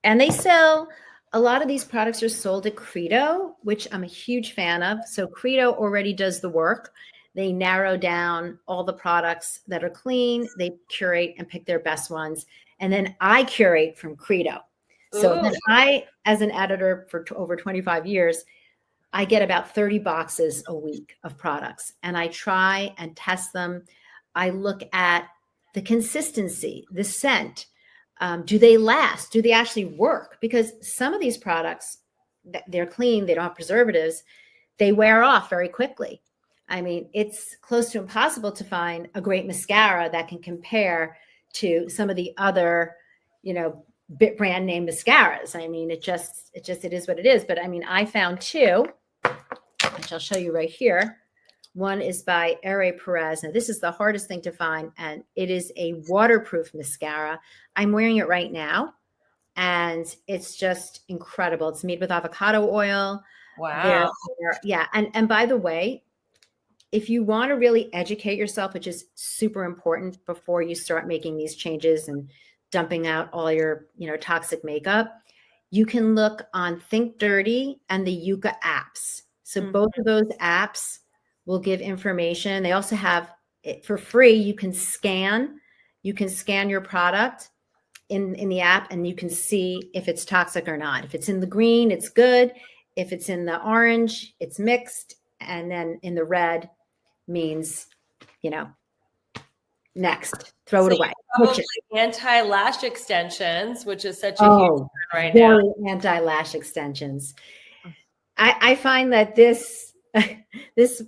and they sell a lot of these products are sold at Credo, which I'm a huge fan of. So Credo already does the work. They narrow down all the products that are clean. They curate and pick their best ones. And then I curate from Credo. So Ooh. then I, as an editor for over 25 years, I get about 30 boxes a week of products, and I try and test them. I look at the consistency, the scent. Do they last? Do they actually work? Because some of these products, they're clean, they don't have preservatives, they wear off very quickly. I mean, it's close to impossible to find a great mascara that can compare to some of the other, brand name mascaras. I mean, it is what it is. But I mean, I found two, which I'll show you right here. One is by R.A. Perez. Now, this is the hardest thing to find, and it is a waterproof mascara. I'm wearing it right now, and it's just incredible. It's made with avocado oil. Wow. Yeah. And by the way, if you want to really educate yourself, which is super important before you start making these changes and dumping out all your, toxic makeup, you can look on Think Dirty and the Yuka apps. So both of those apps will give information. They also have it for free. You can scan your product in the app, and you can see if it's toxic or not. If it's in the green, it's good. If it's in the orange, it's mixed. And then in the red means, next, throw it away. Probably anti-lash extensions, which is such a huge trend right now. Anti-lash extensions. I find that this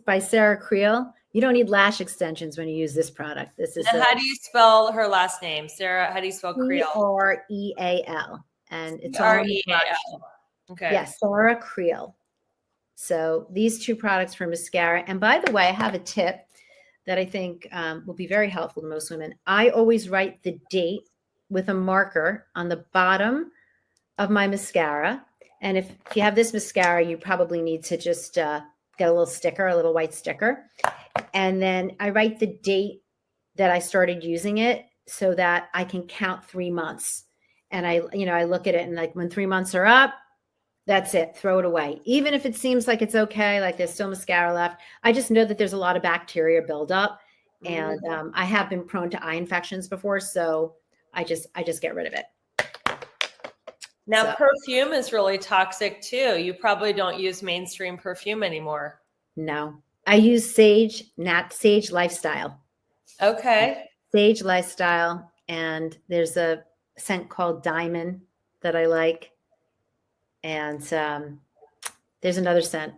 by Sarah Creel, you don't need lash extensions when you use this product. This is. And how do you spell her last name, Sarah? How do you spell Creel? Creal, and it's R-E-A-L. Okay. Yes, Sarah Creel. So these two products for mascara. And by the way, I have a tip that I think will be very helpful to most women. I always write the date with a marker on the bottom of my mascara. And if you have this mascara, you probably need to just get a little sticker, a little white sticker. And then I write the date that I started using it so that I can count 3 months. And I look at it, and like when 3 months are up, that's it. Throw it away. Even if it seems like it's okay, like there's still mascara left, I just know that there's a lot of bacteria buildup, and I have been prone to eye infections before, so I just get rid of it. Now, perfume is really toxic too. You probably don't use mainstream perfume anymore. No, I use Sage Lifestyle. Okay. Sage Lifestyle, and there's a scent called Diamond that I like. And there's another scent.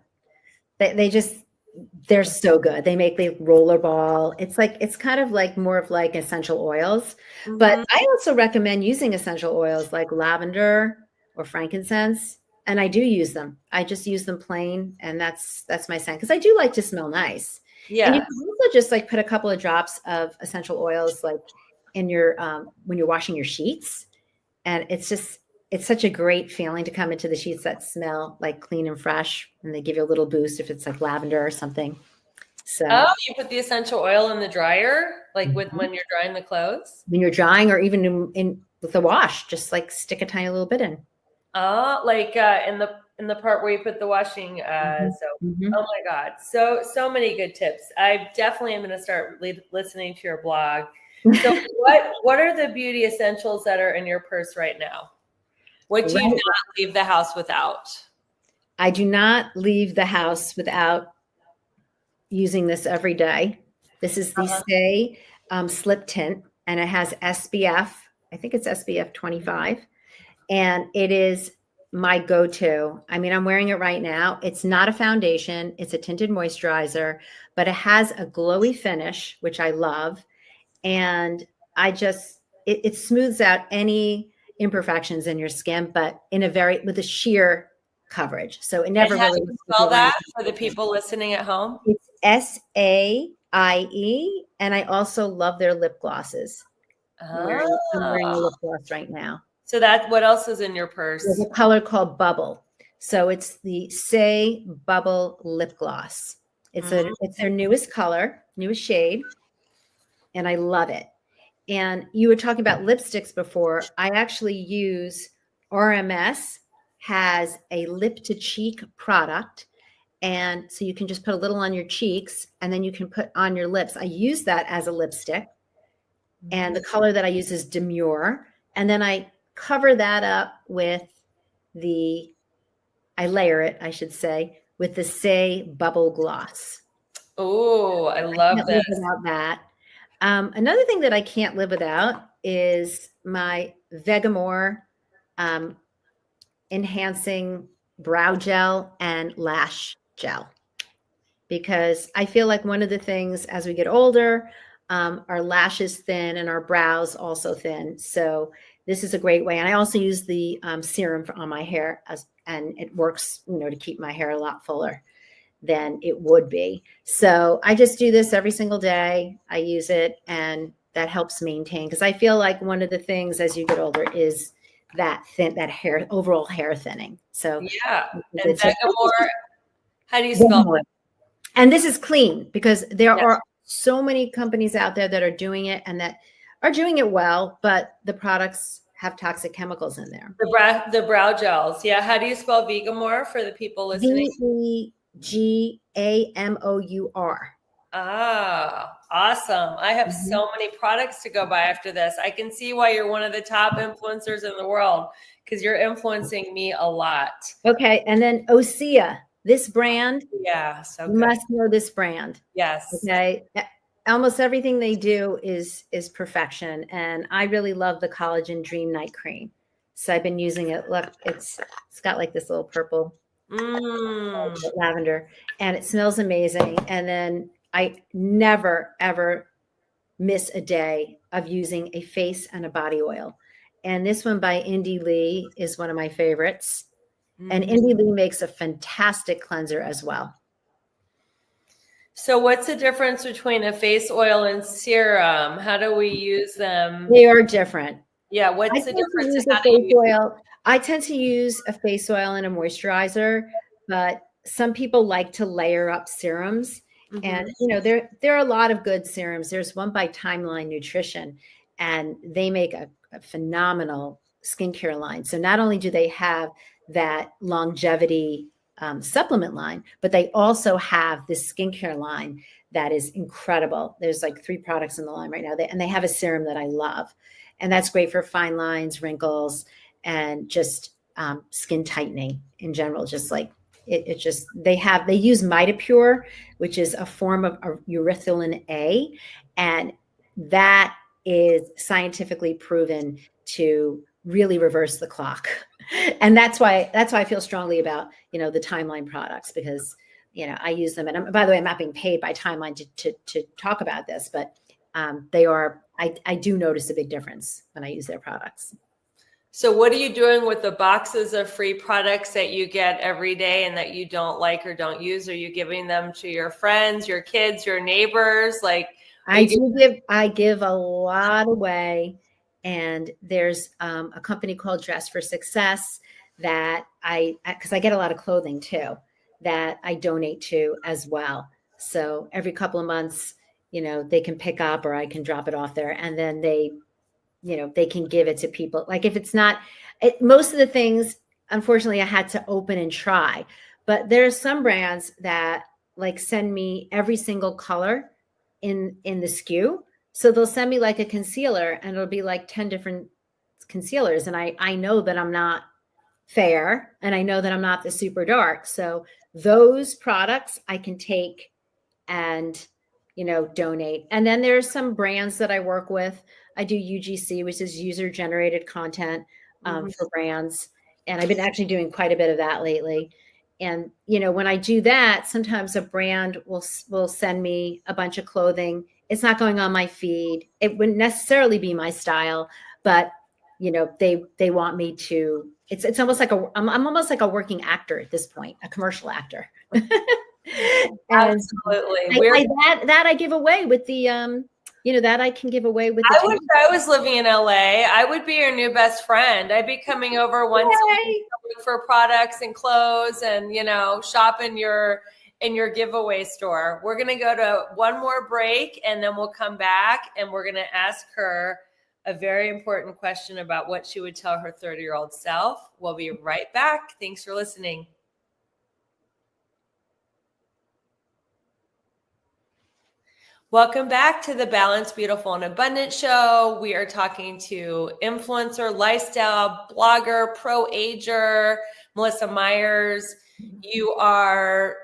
They're so good. They make the rollerball. It's kind of like more of like essential oils. Mm-hmm. But I also recommend using essential oils like lavender or frankincense. And I do use them. I just use them plain. And that's my scent. Because I do like to smell nice. Yeah. And you can also just like put a couple of drops of essential oils like in your when you're washing your sheets. And it's such a great feeling to come into the sheets that smell like clean and fresh, and they give you a little boost if it's like lavender or something. So, you put the essential oil in the dryer, like when you're drying the clothes? When you're drying, or even in with the wash, just like stick a tiny little bit in. Like in the part where you put the washing soap. Oh my God. So many good tips. I definitely am going to start listening to your blog. So what are the beauty essentials that are in your purse right now? What do you not leave the house without? I do not leave the house without using this every day. This is the Say Slip Tint, and it has SPF. I think it's SPF 25, and it is my go-to. I mean, I'm wearing it right now. It's not a foundation. It's a tinted moisturizer, but it has a glowy finish, which I love. And it smooths out any imperfections in your skin, but with a sheer coverage. So it never How do really. you spell that for the people listening at home? It's SAIE, and I also love their lip glosses. I'm wearing a lip gloss right now. So what else is in your purse? There's a color called Bubble. So it's the Say Bubble Lip Gloss. It's their newest color, newest shade, and I love it. And you were talking about lipsticks before. I actually use RMS has a lip to cheek product. And so you can just put a little on your cheeks and then you can put on your lips. I use that as a lipstick. And the color that I use is Demure. And then I cover that up with I layer it, I should say, with the Say Bubble Gloss. Oh, I love can't this. live without that. Another thing that I can't live without is my Vegamore enhancing brow gel and lash gel, because I feel like one of the things as we get older, our lashes thin and our brows also thin. So this is a great way. And I also use the serum on my hair, and it works, to keep my hair a lot fuller than it would be. So I just do this every single day. I use it, and that helps maintain, because I feel like one of the things as you get older is that hair, overall hair thinning. So yeah. And Vegamore, how do you spell it? And this is clean, because there are so many companies out there that are doing it and that are doing it well, but the products have toxic chemicals in there. The brow gels. Yeah. How do you spell Vegamore for the people listening? Vegamor. Ah, awesome. I have so many products to go by after this. I can see why you're one of the top influencers in the world, because you're influencing me a lot. Okay. And then Osea, this brand. Yeah. So you must know this brand. Yes. Okay. Almost everything they do is perfection. And I really love the Collagen Dream Night Cream. So I've been using it. Look, it's got like this little purple lavender, and it smells amazing. And then I never, ever miss a day of using a face and a body oil. And this one by Indy Lee is one of my favorites. And Indy Lee makes a fantastic cleanser as well. So what's the difference between a face oil and serum? How do we use them? They are different. Yeah. What's the difference? I tend to use a face oil and a moisturizer, but some people like to layer up serums. And, there are a lot of good serums. There's one by Timeline Nutrition, and they make a phenomenal skincare line. So not only do they have that longevity supplement line, but they also have this skincare line that is incredible. There's like 3 products in the line right now, and they have a serum that I love, and that's great for fine lines, wrinkles, and just skin tightening in general. Just like they use Mitapure, which is a form of urethylene A, and that is scientifically proven to really reverse the clock. And that's why I feel strongly about, the Timeline products, because, I use them. And by the way, I'm not being paid by Timeline to talk about this, but I do notice a big difference when I use their products. So what are you doing with the boxes of free products that you get every day and that you don't like or don't use? Are you giving them to your friends, your kids, your neighbors? I give a lot away. And there's a company called Dress for Success that because I get a lot of clothing too, that I donate to as well. So every couple of months, they can pick up, or I can drop it off there, and then they can give it to people. Like if it's not, most of the things, unfortunately, I had to open and try. But there's some brands that send me every single color in the SKU. So they'll send me like a concealer and it'll be like 10 different concealers. And I know that I'm not fair and I know that I'm not the super dark. So those products I can take and, donate. And then there's some brands that I work with. I do UGC, which is user generated content for brands. And I've been actually doing quite a bit of that lately. And, when I do that, sometimes a brand will send me a bunch of clothing. It's not going on my feed. It wouldn't necessarily be my style, but, they want me to, it's almost like I'm almost like a working actor at this point, a commercial actor. Absolutely. That I give away with the, that I can give away with the. I wish I was living in LA. I would be your new best friend. I'd be coming over once a week to look for products and clothes and, shop in your giveaway store. We're going to go to one more break and then we'll come back and we're going to ask her a very important question about what she would tell her 30-year-old self. We'll be right back. Thanks for listening. Welcome back to the Balanced, Beautiful, and Abundant Show. We are talking to influencer, lifestyle, blogger, pro-ager, Melissa Meyers. You are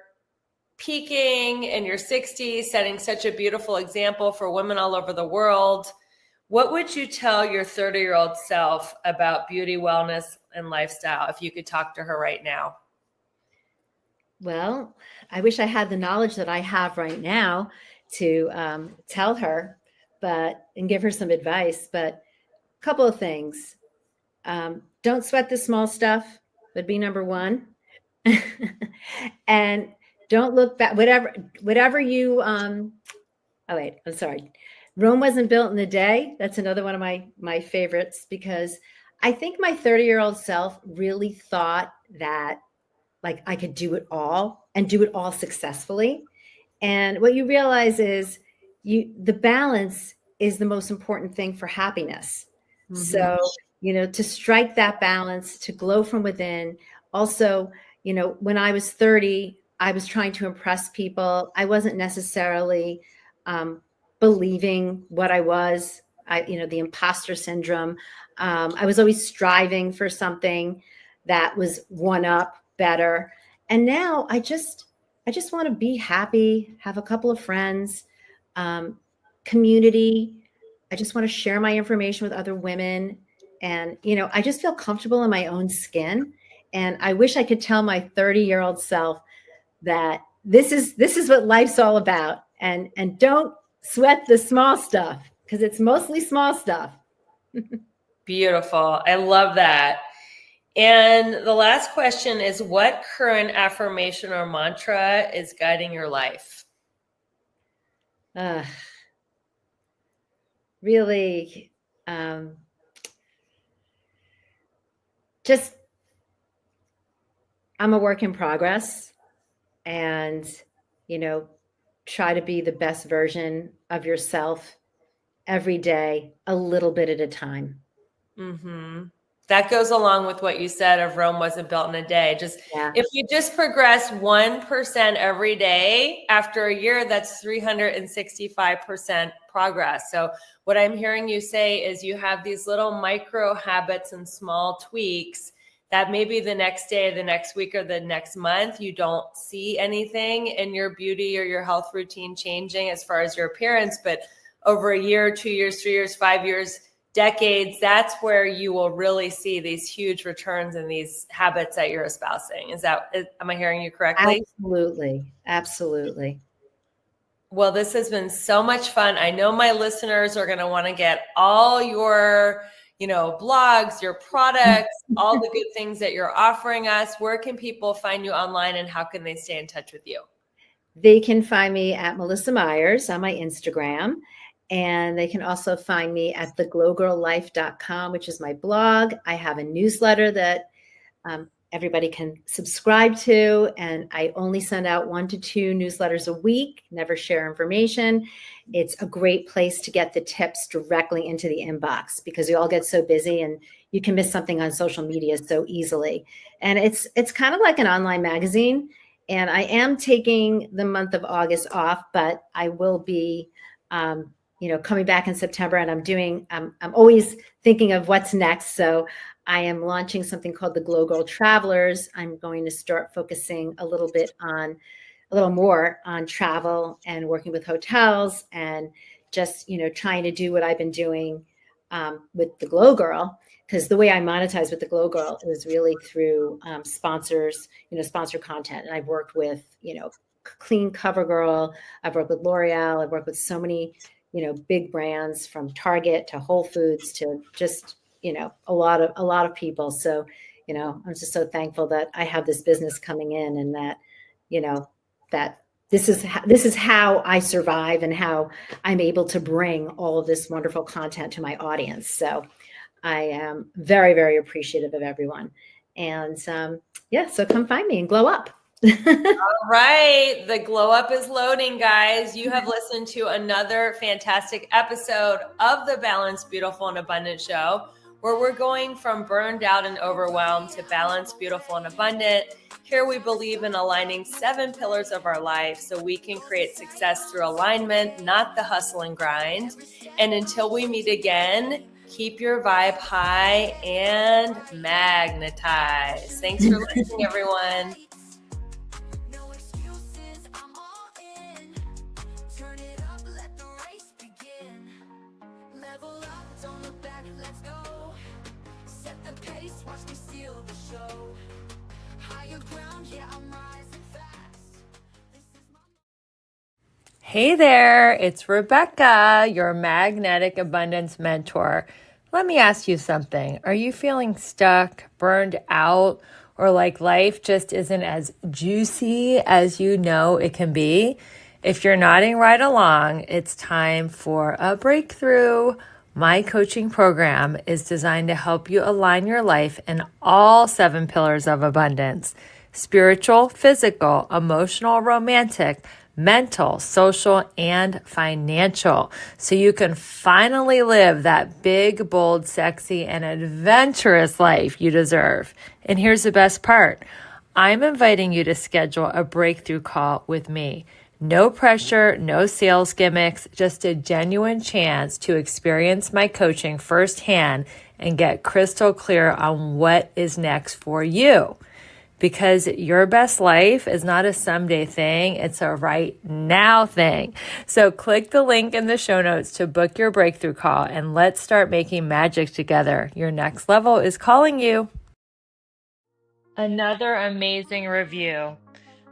peaking in your 60s, setting such a beautiful example for women all over the world. What would you tell your 30-year-old self about beauty, wellness, and lifestyle if you could talk to her right now? Well, I wish I had the knowledge that I have right now to tell her, and give her some advice. But a couple of things. Don't sweat the small stuff would be number one. And don't look back, whatever you, oh wait, I'm sorry. Rome wasn't built in a day. That's another one of my favorites, because I think my 30-year-old self really thought that like I could do it all and do it all successfully. And what you realize is the balance is the most important thing for happiness. Mm-hmm. So, to strike that balance, to glow from within. Also, when I was 30, I was trying to impress people. I wasn't necessarily believing what I was, the imposter syndrome. I was always striving for something that was one up, better. And now I just want to be happy, have a couple of friends, community. I just want to share my information with other women. And, I just feel comfortable in my own skin. And I wish I could tell my 30-year-old self that this is what life's all about. And don't sweat the small stuff, because it's mostly small stuff. Beautiful. I love that. And the last question is, what current affirmation or mantra is guiding your life? Really, just, I'm a work in progress, and, try to be the best version of yourself every day, a little bit at a time. Mm-hmm. That goes along with what you said of Rome wasn't built in a day. If you just progress 1% every day, after a year, that's 365% progress. So what I'm hearing you say is you have these little micro habits and small tweaks that maybe the next day, the next week, or the next month, you don't see anything in your beauty or your health routine changing as far as your appearance. But over a year, 2 years, 3 years, 5 years, decades, that's where you will really see these huge returns in these habits that you're espousing. Am I hearing you correctly? Absolutely. Absolutely. Well, this has been so much fun. I know my listeners are going to want to get all your, blogs, your products, all the good things that you're offering us. Where can people find you online, and how can they stay in touch with you? They can find me at Melissa Meyers on my Instagram. And they can also find me at theglowgirllife.com, which is my blog. I have a newsletter that everybody can subscribe to. And I only send out 1 to 2 newsletters a week, never share information. It's a great place to get the tips directly into the inbox, because we all get so busy and you can miss something on social media so easily. And it's kind of like an online magazine. And I am taking the month of August off, but I will be coming back in September, and I'm always thinking of what's next. So I am launching something called the Glow Girl Travelers. I'm going to start focusing a little more on travel and working with hotels, and just, trying to do what I've been doing with the Glow Girl, because the way I monetize with the Glow Girl is really through sponsors, sponsor content. And I've worked with, Clean CoverGirl. I've worked with L'Oreal. I've worked with so many, big brands, from Target to Whole Foods to just, a lot of people. So, I'm just so thankful that I have this business coming in, and that, that this is how I survive and how I'm able to bring all of this wonderful content to my audience. So I am very, very appreciative of everyone. And so come find me and glow up. All right. The glow up is loading, guys. You have listened to another fantastic episode of the Balanced, Beautiful, and Abundant Show, where we're going from burned out and overwhelmed to balanced, beautiful, and abundant. Here we believe in aligning 7 pillars of our life so we can create success through alignment, not the hustle and grind. And until we meet again, keep your vibe high and magnetize. Thanks for listening, everyone. No excuses, I'm all in. Turn it up, let the race begin. Level up, don't look back, let's go. Set the pace, watch me steal the show. Higher ground, yeah, I'm rising fast. This is my Hey there, it's Rebecca, your magnetic abundance mentor. Let me ask you something. Are you feeling stuck, burned out, or like life just isn't as juicy as you know it can be? If you're nodding right along, it's time for a breakthrough. My coaching program is designed to help you align your life in all 7 pillars of abundance: spiritual, physical, emotional, romantic, mental, social, and financial, so you can finally live that big, bold, sexy, and adventurous life you deserve. And here's the best part. I'm inviting you to schedule a breakthrough call with me. No pressure, no sales gimmicks, just a genuine chance to experience my coaching firsthand and get crystal clear on what is next for you. Because your best life is not a someday thing, it's a right now thing. So click the link in the show notes to book your breakthrough call, and let's start making magic together. Your next level is calling you. Another amazing review.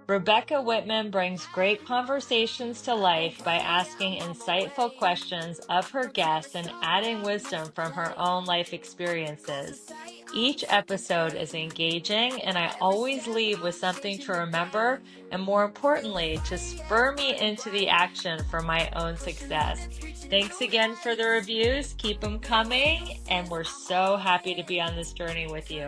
Rebecca Whitman brings great conversations to life by asking insightful questions of her guests and adding wisdom from her own life experiences. Each episode is engaging, and I always leave with something to remember, and more importantly, to spur me into the action for my own success. Thanks again for the reviews. Keep them coming, and we're so happy to be on this journey with you.